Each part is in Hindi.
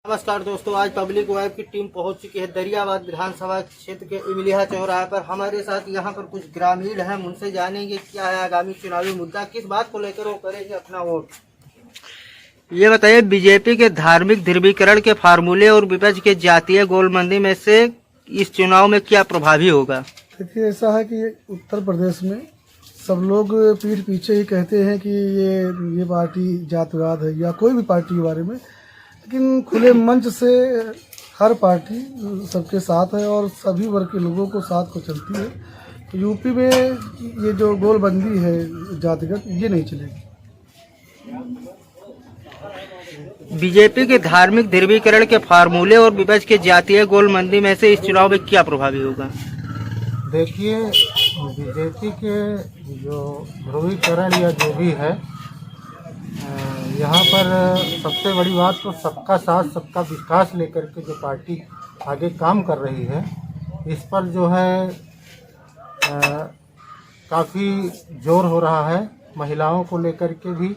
नमस्कार दोस्तों, आज पब्लिक वेब की टीम पहुंच चुकी है दरियाबाद विधानसभा क्षेत्र के इमलिया चौराहे पर। हमारे साथ यहां पर कुछ ग्रामीण हैं, उनसे जानेंगे क्या है आगामी चुनावी मुद्दा, किस बात को लेकर वो करेंगे अपना वोट। ये बताइए, बीजेपी के धार्मिक ध्रुवीकरण के फार्मूले और विपक्ष के जातीय गोलबंदी में से इस चुनाव में क्या प्रभावी होगा? देखिए, ऐसा है कि उत्तर प्रदेश में सब लोग पीठ पीछे ही कहते हैं कि ये पार्टी जातिवाद है या कोई भी पार्टी के बारे में, लेकिन खुले मंच से हर पार्टी सबके साथ है और सभी वर्ग के लोगों को साथ को चलती है। तो यूपी में ये जो गोलबंदी है जातिगत, ये नहीं चलेगी। बीजेपी के धार्मिक ध्रुवीकरण के फार्मूले और विपक्ष के जातीय गोलबंदी में से इस चुनाव में क्या प्रभावी होगा? देखिए, बीजेपी के जो ध्रुवीकरण या जो भी है, यहाँ पर सबसे बड़ी बात तो सबका साथ सबका विकास लेकर के जो पार्टी आगे काम कर रही है, इस पर जो है काफ़ी जोर हो रहा है। महिलाओं को लेकर के भी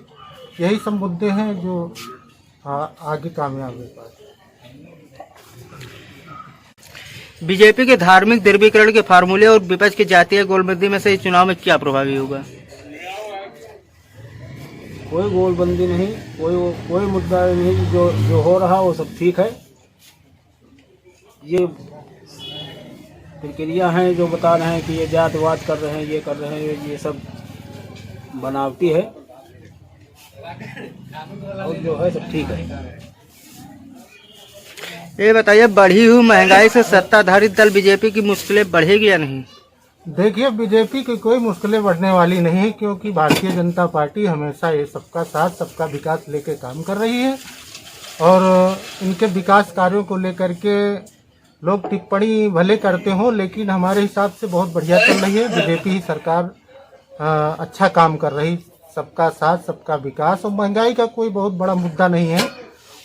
यही सब मुद्दे हैं जो आगे कामयाब हो पाए। बीजेपी के धार्मिक ध्रुवीकरण के फार्मूले और विपक्ष की जातीय गोलबंदी में से इस चुनाव में क्या प्रभावी होगा? कोई गोलबंदी नहीं, कोई मुद्दा नहीं। जो हो रहा वो सब ठीक है। ये प्रक्रिया हैं जो बता रहे हैं कि ये जातिवाद कर रहे हैं, ये कर रहे हैं, ये सब बनावटी है और जो है सब ठीक है। ये बताइए, बढ़ी हुई महंगाई से सत्ताधारी दल बीजेपी की मुश्किलें बढ़ेगी या नहीं? देखिए, बीजेपी की कोई मुश्किलें बढ़ने वाली नहीं है, क्योंकि भारतीय जनता पार्टी हमेशा ये सबका साथ सबका विकास लेकर काम कर रही है और इनके विकास कार्यों को लेकर के लोग टिप्पणी भले करते हों, लेकिन हमारे हिसाब से बहुत बढ़िया चल रही है। बीजेपी ही सरकार अच्छा काम कर रही, सबका साथ सबका विकास, और महंगाई का कोई बहुत बड़ा मुद्दा नहीं है।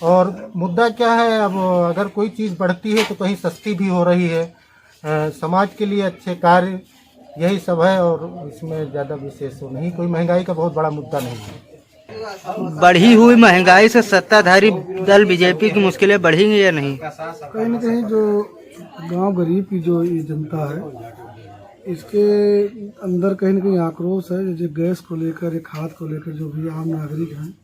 और मुद्दा क्या है, अब अगर कोई चीज़ बढ़ती है तो कहीं सस्ती भी हो रही है। समाज के लिए अच्छे कार्य, यही सब है और इसमें ज़्यादा विशेष तो नहीं, कोई महंगाई का बहुत बड़ा मुद्दा नहीं है। बढ़ी हुई महंगाई से सत्ताधारी दल बीजेपी की मुश्किलें बढ़ेंगी या नहीं? कहीं न कहीं जो गांव गरीब की जो ये जनता है, इसके अंदर कहीं न कहीं आक्रोश है। जो गैस को लेकर या खाद को लेकर जो भी आम नागरिक हैं,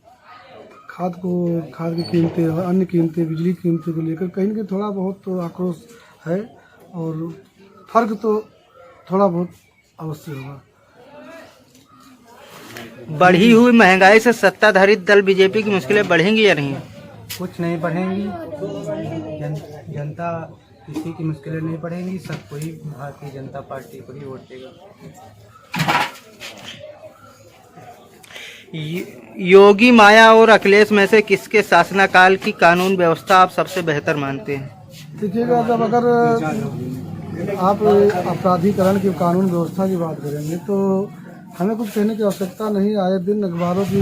खाद की कीमतें और अन्य कीमतें, बिजली की कीमतें को लेकर कहीं न कहीं थोड़ा बहुत तो आक्रोश है और फर्क तो थोड़ा बहुत अवश्य होगा। बढ़ी हुई महंगाई से सत्ताधारी दल बीजेपी की मुश्किलें बढ़ेंगी या नहीं? कुछ नहीं बढ़ेंगी। जनता किसी की मुश्किलें नहीं बढ़ेंगी, सब कोई भारतीय जनता पार्टी को ही वोट देगा। योगी, माया और अखिलेश में से किसके शासनकाल की कानून व्यवस्था आप सबसे बेहतर मानते हैं? देखिएगा, जब अगर आप अपराधीकरण की कानून व्यवस्था की बात करेंगे तो हमें कुछ कहने की आवश्यकता नहीं। आए दिन अखबारों की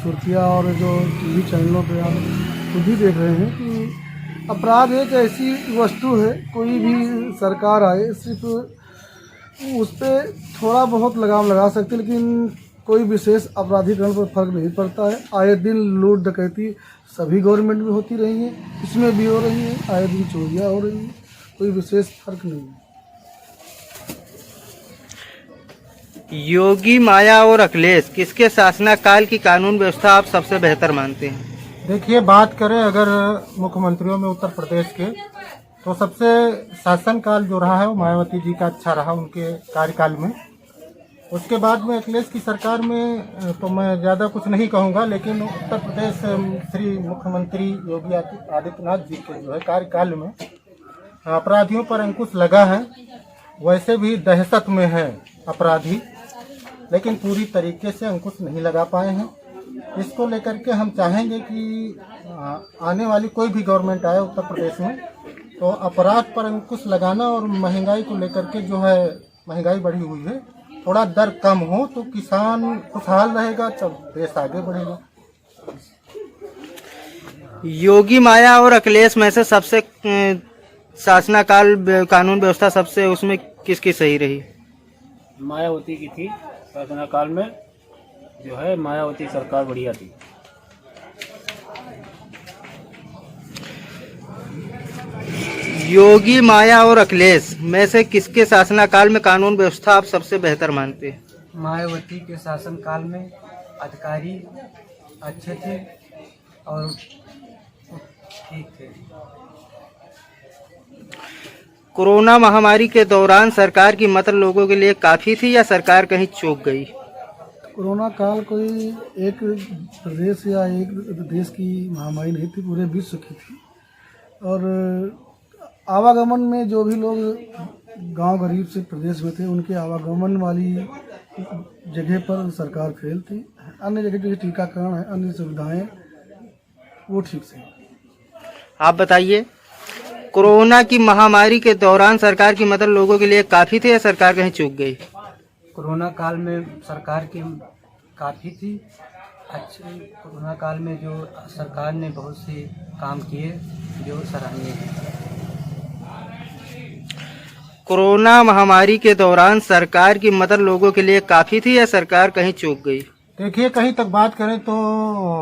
सुर्खियाँ और जो टीवी चैनलों पे आप खुद ही देख रहे हैं कि अपराध एक ऐसी वस्तु है, कोई भी सरकार आए सिर्फ उस पर थोड़ा बहुत लगाम लगा सकते, लेकिन कोई विशेष अपराधीकरण पर फर्क नहीं पड़ता है। आए दिन लूट डकैती सभी गवर्नमेंट में होती रही है, इसमें भी हो रही है। आए दिन चोरियाँ हो रही हैं, कोई विशेष फर्क नहीं है। योगी, माया और अखिलेश, किसके शासनकाल की कानून व्यवस्था आप सबसे बेहतर मानते हैं? देखिए, बात करें अगर मुख्यमंत्रियों में उत्तर प्रदेश के, तो सबसे शासनकाल जो रहा है वो मायावती जी का अच्छा रहा उनके कार्यकाल में। उसके बाद में अखिलेश की सरकार में तो मैं ज़्यादा कुछ नहीं कहूँगा, लेकिन उत्तर प्रदेश श्री मुख्यमंत्री योगी आदित्यनाथ जी के जो है कार्यकाल में अपराधियों पर अंकुश लगा है। वैसे भी दहशत में है अपराधी, लेकिन पूरी तरीके से अंकुश नहीं लगा पाए हैं। इसको लेकर के हम चाहेंगे कि आने वाली कोई भी गवर्नमेंट आए उत्तर प्रदेश में, तो अपराध पर अंकुश लगाना और महंगाई को लेकर के जो है, महंगाई बढ़ी हुई है, थोड़ा दर कम हो तो किसान खुशहाल रहेगा, तब देश आगे बढ़ेगा। योगी, माया और अखिलेश में से सबसे शासनकाल कानून व्यवस्था सबसे उसमें किसकी सही रही? मायावती की थी शासनकाल में, जो है मायावती सरकार बढ़िया थी। योगी, माया और अखिलेश में से किसके शासनकाल में कानून व्यवस्था आप सबसे बेहतर मानते हैं? मायावती के शासनकाल में अधिकारी अच्छे थे और ठीक थे। कोरोना महामारी के दौरान सरकार की मदद लोगों के लिए काफी थी या सरकार कहीं चूक गई? कोरोना काल कोई एक प्रदेश या एक देश की महामारी नहीं थी, पूरे विश्व की थी। और आवागमन में जो भी लोग गांव गरीब से प्रदेश में थे, उनके आवागमन वाली जगह पर सरकार फेल थी। अन्य जगह जैसे टीकाकरण है, अन्य सुविधाएं वो ठीक से। आप बताइए, कोरोना की महामारी के दौरान सरकार की मदद लोगों के लिए काफी थी या सरकार कहीं चूक गई? कोरोना काल में सरकार की काफ़ी थी अच्छी। कोरोना काल में जो सरकार ने बहुत से काम किए जो सराहनीय थे। कोरोना महामारी के दौरान सरकार की मदद लोगों के लिए काफी थी या सरकार कहीं चूक गई? देखिए, कहीं तक बात करें तो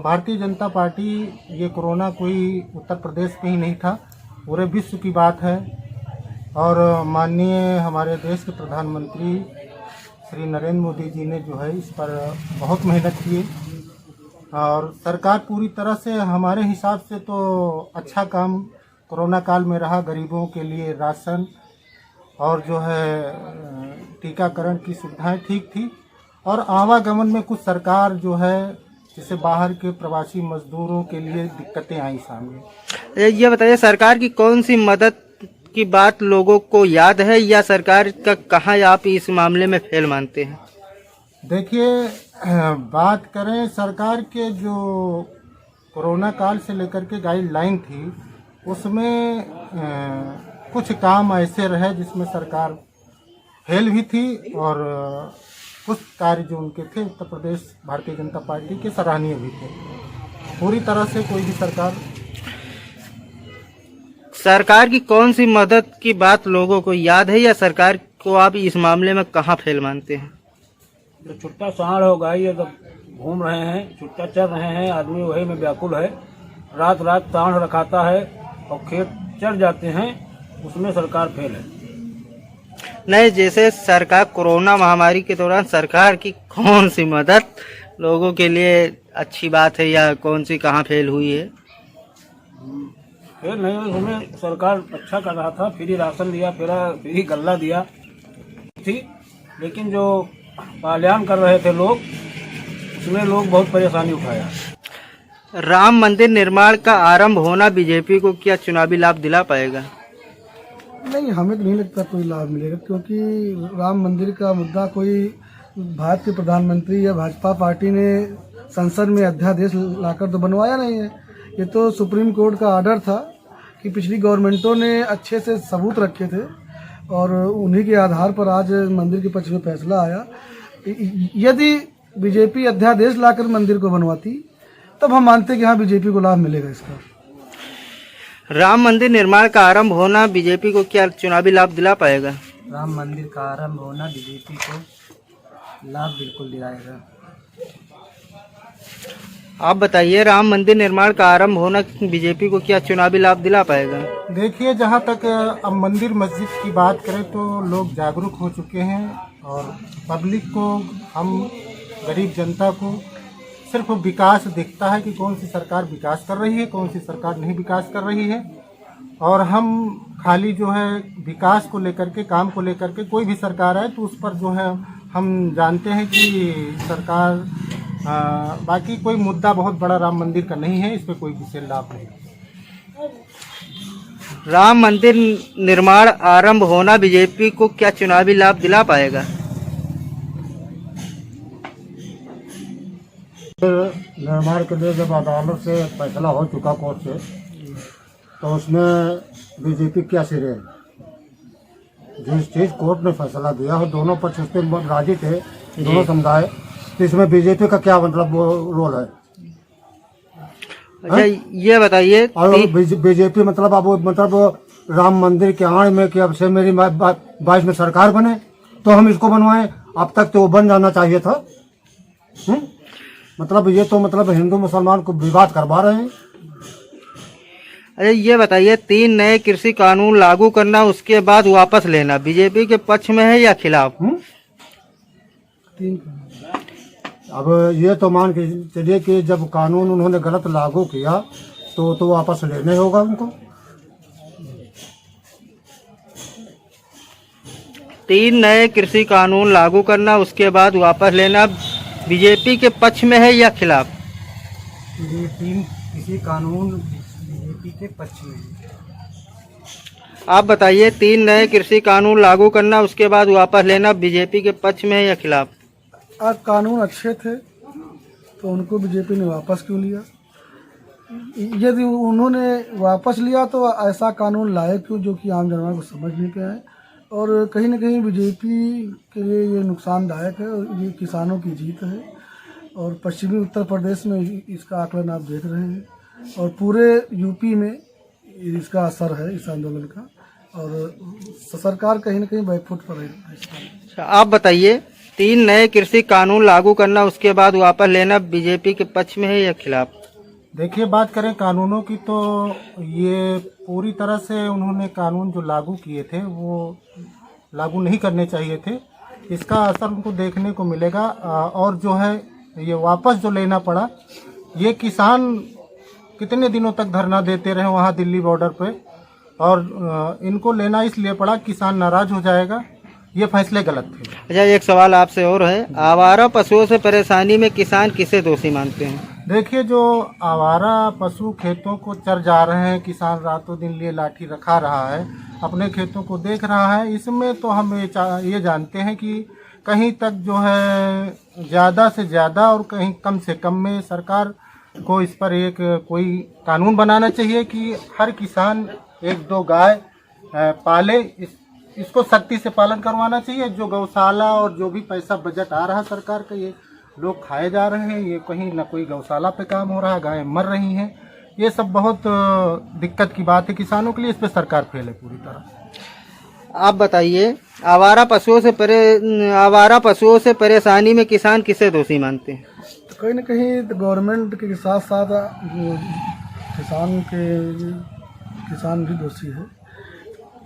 भारतीय जनता पार्टी, ये कोरोना कोई उत्तर प्रदेश में ही नहीं था, पूरे विश्व की बात है। और माननीय हमारे देश के प्रधानमंत्री श्री नरेंद्र मोदी जी ने जो है इस पर बहुत मेहनत की और सरकार पूरी तरह से हमारे हिसाब से तो अच्छा काम कोरोना काल में रहा। गरीबों के लिए राशन और जो है टीकाकरण की सुविधाएं ठीक थी। और आवागमन में कुछ सरकार जो है जैसे बाहर के प्रवासी मजदूरों के लिए दिक्कतें आई सामने। ये बताइए, सरकार की कौन सी मदद की बात लोगों को याद है या सरकार का कहाँ आप इस मामले में फेल मानते हैं? देखिए, बात करें सरकार के जो कोरोना काल से लेकर के गाइडलाइन थी, उसमें कुछ काम ऐसे रहे जिसमें सरकार फेल भी थी और कुछ कार्य जो उनके थे उत्तर प्रदेश भारतीय जनता पार्टी के सराहनीय भी थे। पूरी तरह से कोई भी सरकार की कौन सी मदद की बात लोगों को याद है या सरकार को आप इस मामले में कहाँ फेल मानते हैं? जो छुट्टा सांड हो गई है, जब घूम रहे हैं, छुट्टा चल रहे हैं, आदमी वही में व्याकुल है। रात रात सांड रखाता है और खेत चढ़ जाते हैं, उसमें सरकार फेल है। नहीं, जैसे सरकार कोरोना महामारी के दौरान सरकार की कौन सी मदद लोगों के लिए अच्छी बात है या कौन सी कहाँ फेल हुई है? फेल नहीं, उसमें सरकार अच्छा कर रहा था। फ्री राशन दिया, फ्री गल्ला दिया थी, लेकिन जो पालयान कर रहे थे लोग, उसमें लोग बहुत परेशानी उठाया। राम मंदिर निर्माण का आरंभ होना बीजेपी को क्या चुनावी लाभ दिला पाएगा? नहीं, हमें तो नहीं लगता कोई लाभ मिलेगा, क्योंकि राम मंदिर का मुद्दा कोई भारत के प्रधानमंत्री या भाजपा पार्टी ने संसद में अध्यादेश लाकर तो बनवाया नहीं है। ये तो सुप्रीम कोर्ट का ऑर्डर था कि पिछली गवर्नमेंटों ने अच्छे से सबूत रखे थे और उन्हीं के आधार पर आज मंदिर के पक्ष में फैसला आया। यदि बीजेपी अध्यादेश लाकर मंदिर को बनवाती तब हम मानते कि हाँ, बीजेपी को लाभ मिलेगा इसका। राम मंदिर निर्माण का आरंभ होना बीजेपी को क्या चुनावी लाभ दिला पाएगा? राम मंदिर का आरंभ होना बीजेपी को लाभ बिल्कुल दिलाएगा। आप बताइए, राम मंदिर निर्माण का आरंभ होना बीजेपी को क्या चुनावी लाभ दिला पाएगा? देखिए, जहाँ तक अब मंदिर मस्जिद की बात करें तो लोग जागरूक हो चुके हैं और पब्लिक को, हम गरीब जनता को सिर्फ विकास दिखता है कि कौन सी सरकार विकास कर रही है, कौन सी सरकार नहीं विकास कर रही है। और हम खाली जो है विकास को लेकर के, काम को लेकर के कोई भी सरकार है तो उस पर जो है हम जानते हैं कि सरकार बाकी कोई मुद्दा बहुत बड़ा राम मंदिर का नहीं है, इस पर कोई विशेष लाभ नहीं। राम मंदिर निर्माण आरंभ होना बीजेपी को क्या चुनावी लाभ दिला पाएगा? निर्माण के लिए जब अदालत से फैसला हो चुका कोर्ट से, तो उसमें बीजेपी क्या सिरे है? जिस चीज कोर्ट ने फैसला दिया और दोनों पक्ष उस पर राजी थे, दोनों समुदाय, तो इसमें बीजेपी का क्या मतलब वो रोल है? अच्छा, ये बताइए। और बीजेपी मतलब अब मतलब राम मंदिर के आड़ में कि अब से मेरी 22 में सरकार बने तो हम इसको बनवाएं, अब तक तो वो बन जाना चाहिए था। मतलब ये तो मतलब हिंदू मुसलमान को विवाद करवा रहे हैं। अरे ये बताइए, 3 नए कृषि कानून लागू करना उसके बाद वापस लेना बीजेपी के पक्ष में है या खिलाफ? 3 अब ये तो मान के चलिए कि जब कानून उन्होंने गलत लागू किया तो वापस लेने होगा उनको। 3 नए कृषि कानून लागू करना उसके बाद वापस लेना बीजेपी के पक्ष में है या खिलाफ? ये 3 कृषि कानून बीजेपी के पक्ष में है। आप बताइए, 3 नए कृषि कानून लागू करना उसके बाद वापस लेना बीजेपी के पक्ष में है या खिलाफ? आज कानून अच्छे थे तो उनको बीजेपी ने वापस क्यों लिया? यदि उन्होंने वापस लिया तो ऐसा कानून लाए क्यों जो कि आम जनता को समझ नहीं पे आए? और कहीं ना कहीं बीजेपी के लिए ये नुकसानदायक है और ये किसानों की जीत है। और पश्चिमी उत्तर प्रदेश में इसका आकलन आप देख रहे हैं और पूरे यूपी में इसका असर है इस आंदोलन का, और सरकार कहीं ना कहीं बैकफुट पर है। अच्छा, आप बताइए, 3 नए कृषि कानून लागू करना उसके बाद वापस लेना बीजेपी के पक्ष में है या खिलाफ? देखिए, बात करें कानूनों की तो ये पूरी तरह से उन्होंने कानून जो लागू किए थे वो लागू नहीं करने चाहिए थे। इसका असर उनको देखने को मिलेगा। और जो है ये वापस जो लेना पड़ा, ये किसान कितने दिनों तक धरना देते रहे वहाँ दिल्ली बॉर्डर पे, और इनको लेना इसलिए पड़ा किसान नाराज हो जाएगा। ये फैसले गलत थे। अच्छा, एक सवाल आपसे और है, आवारा पशुओं से परेशानी में किसान किसे दोषी मानते हैं? देखिए, जो आवारा पशु खेतों को चर जा रहे हैं, किसान रातों दिन लिए लाठी रखा रहा है, अपने खेतों को देख रहा है, इसमें तो हम ये जानते हैं कि कहीं तक जो है ज़्यादा से ज़्यादा और कहीं कम से कम में सरकार को इस पर एक कोई कानून बनाना चाहिए कि हर किसान 1-2 गाय पाले। इसको सख्ती से पालन करवाना चाहिए। जो गौशाला और जो भी पैसा बजट आ रहा है सरकार का, ये लोग खाए जा रहे हैं, ये कहीं ना कोई गौशाला पे काम हो रहा है, गायें मर रही हैं। ये सब बहुत दिक्कत की बात है किसानों के लिए। इस पे सरकार फेल है पूरी तरह। आप बताइए, आवारा पशुओं से परेशानी में किसान किसे दोषी मानते हैं? तो कहीं ना कहीं गवर्नमेंट के साथ साथ किसान भी दोषी है,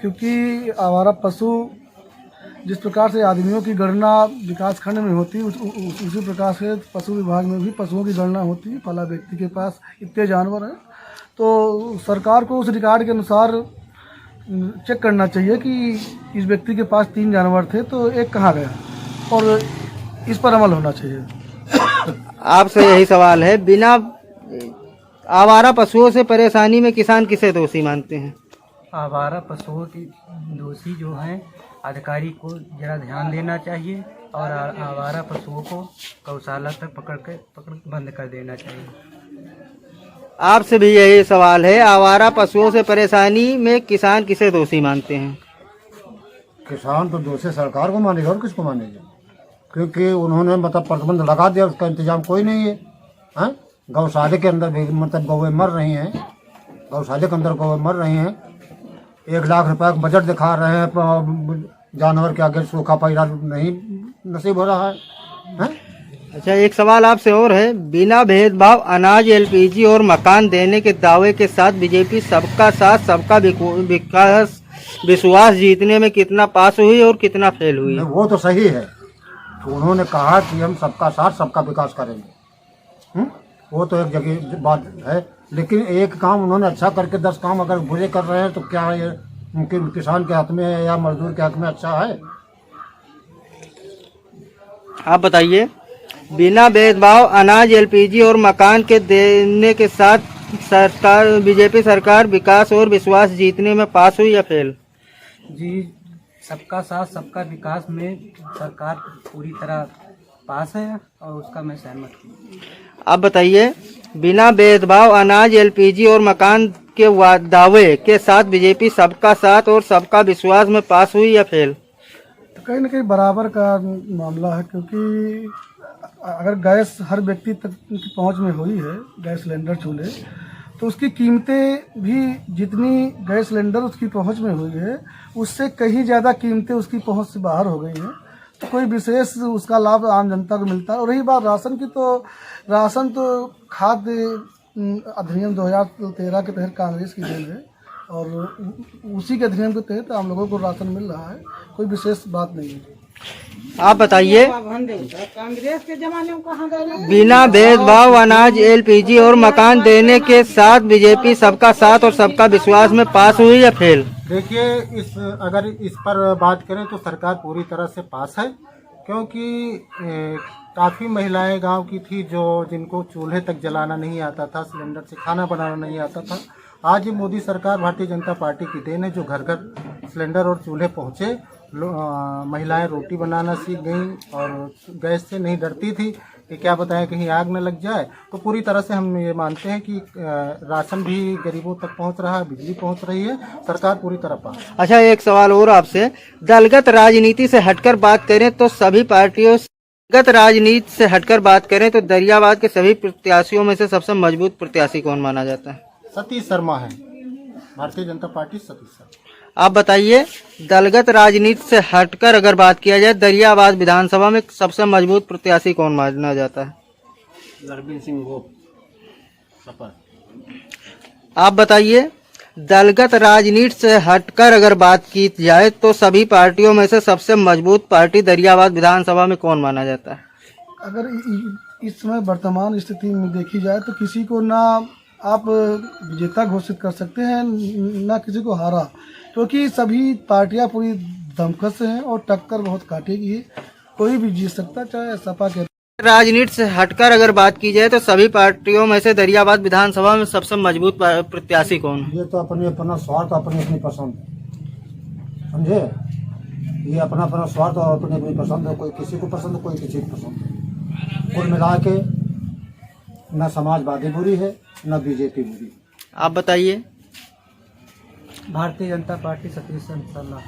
क्योंकि आवारा पशु जिस प्रकार से आदमियों की गणना विकास खंड में होती है उसी प्रकार से पशु विभाग में भी पशुओं की गणना होती है। फला व्यक्ति के पास इतने जानवर हैं, तो सरकार को उस रिकॉर्ड के अनुसार चेक करना चाहिए कि इस व्यक्ति के पास 3 जानवर थे तो एक कहाँ गया, और इस पर अमल होना चाहिए। आपसे यही सवाल है, बिना आवारा पशुओं से परेशानी में किसान किसे दोषी मानते हैं? आवारा पशुओं की दोषी जो हैं, अधिकारी को जरा ध्यान देना चाहिए और आवारा पशुओं को गौशाला तक पकड़ बंद कर देना चाहिए। आपसे भी यही सवाल है, आवारा पशुओं से परेशानी में किसान किसे दोषी मानते हैं? किसान तो दोषी सरकार को मानेगा और किसको मानेगा, क्योंकि उन्होंने मतलब प्रतिबंध लगा दिया, उसका इंतजाम कोई नहीं है। हाँ, गौशाले के अंदर भी मतलब गौएं मर रही हैं, गौशाले के अंदर गौएं मर रही हैं। 1 लाख रुपए का बजट दिखा रहे हैं, जानवर के आगे सूखा पैरा नहीं नसीब हो रहा है। अच्छा, एक सवाल आपसे और है, बिना भेदभाव अनाज, एलपीजी और मकान देने के दावे के साथ बीजेपी सबका साथ सबका विकास विश्वास जीतने में कितना पास हुई और कितना फेल हुई? वो तो सही है, तो उन्होंने कहा कि हम सबका साथ सबका विकास करेंगे। वो तो एक जगह बात है, लेकिन एक काम उन्होंने अच्छा करके 10 काम अगर बुरे कर रहे हैं तो क्या ये उनके किसान के हक में है या मजदूर के हक में अच्छा है? आप बताइए, बिना भेदभाव अनाज, एलपीजी और मकान के देने के साथ बीजेपी सरकार विकास और विश्वास जीतने में पास हुई या फेल? जी, सबका साथ सबका विकास में सरकार पूरी तरह पास है और उसका मैं सहमत हूँ। आप बताइए, बिना भेदभाव अनाज, एलपीजी और मकान के दावे के साथ बीजेपी सबका साथ और सबका विश्वास में पास हुई या फेल? तो कहीं ना कहीं बराबर का मामला है, क्योंकि अगर गैस हर व्यक्ति तक की पहुंच में हुई है, गैस सिलेंडर चूल्हे, तो उसकी कीमतें भी जितनी गैस सिलेंडर उसकी पहुंच में हुई है उससे कहीं ज़्यादा कीमतें उसकी पहुंच से बाहर हो गई हैं। तो कोई विशेष उसका लाभ आम जनता को मिलता है। और रही बात राशन की, तो राशन तो खाद्य अधिनियम 2013 के तहत कांग्रेस की देन है और उसी के अधिनियम के तहत हम लोगों को राशन मिल रहा है, कोई विशेष बात नहीं है। आप बताइए, कांग्रेस के जमाने में कहाँ गए? बिना भेदभाव अनाज, एलपीजी और मकान देने के साथ बीजेपी सबका साथ और सबका विश्वास में पास हुई या फेल? देखिए, अगर इस पर बात करें तो सरकार पूरी तरह से पास है, क्योंकि काफ़ी महिलाएं गांव की थी जिनको चूल्हे तक जलाना नहीं आता था, सिलेंडर से खाना बनाना नहीं आता था। आज ये मोदी सरकार, भारतीय जनता पार्टी की देन है, जो घर घर सिलेंडर और चूल्हे पहुँचे। महिलाएं रोटी बनाना सीख गईं और गैस से नहीं डरती थी कि क्या बताएं कहीं आग न लग जाए। तो पूरी तरह से हम ये मानते हैं कि राशन भी गरीबों तक पहुंच रहा है, बिजली पहुंच रही है, सरकार पूरी तरह पास। अच्छा, एक सवाल और आपसे, दलगत राजनीति से हटकर बात करें तो सभी पार्टियों गत राजनीति से हटकर बात करें तो दरियाबाद के सभी प्रत्याशियों में से सबसे मजबूत प्रत्याशी कौन माना जाता है? सतीश शर्मा है, भारतीय जनता पार्टी सतीश शर्मा। आप बताइए, दलगत राजनीति से हटकर अगर बात किया जाए, दरियाबाद विधानसभा में सबसे मजबूत प्रत्याशी कौन माना जाता है? लरबिन सिंह गोप सपा। आप बताइए, दलगत राजनीति से हटकर अगर बात की जाए तो सभी पार्टियों में से सबसे मजबूत पार्टी दरियाबाद विधानसभा में कौन माना जाता है? अगर इस समय वर्तमान स्थिति में देखी जाए तो किसी को ना आप विजेता घोषित कर सकते हैं ना किसी को हारा, क्योंकि सभी पार्टियां पूरी दमकत से हैं और टक्कर बहुत काटेगी है, कोई भी जीत सकता, चाहे सपा के। राजनीति से हटकर अगर बात की जाए तो सभी पार्टियों में से दरियाबाद विधानसभा में सबसे मजबूत प्रत्याशी कौन है? ये तो अपना स्वार्थ, अपनी पसंद, समझे? ये अपना स्वार्थ और अपनी पसंद है, कोई किसी को पसंद, कोई किसी को पसंद। कुल मिला के न समाजवादी बुरी है, न बीजेपी बुरी। आप बताइए। भारतीय जनता पार्टी सतीश शर्मा।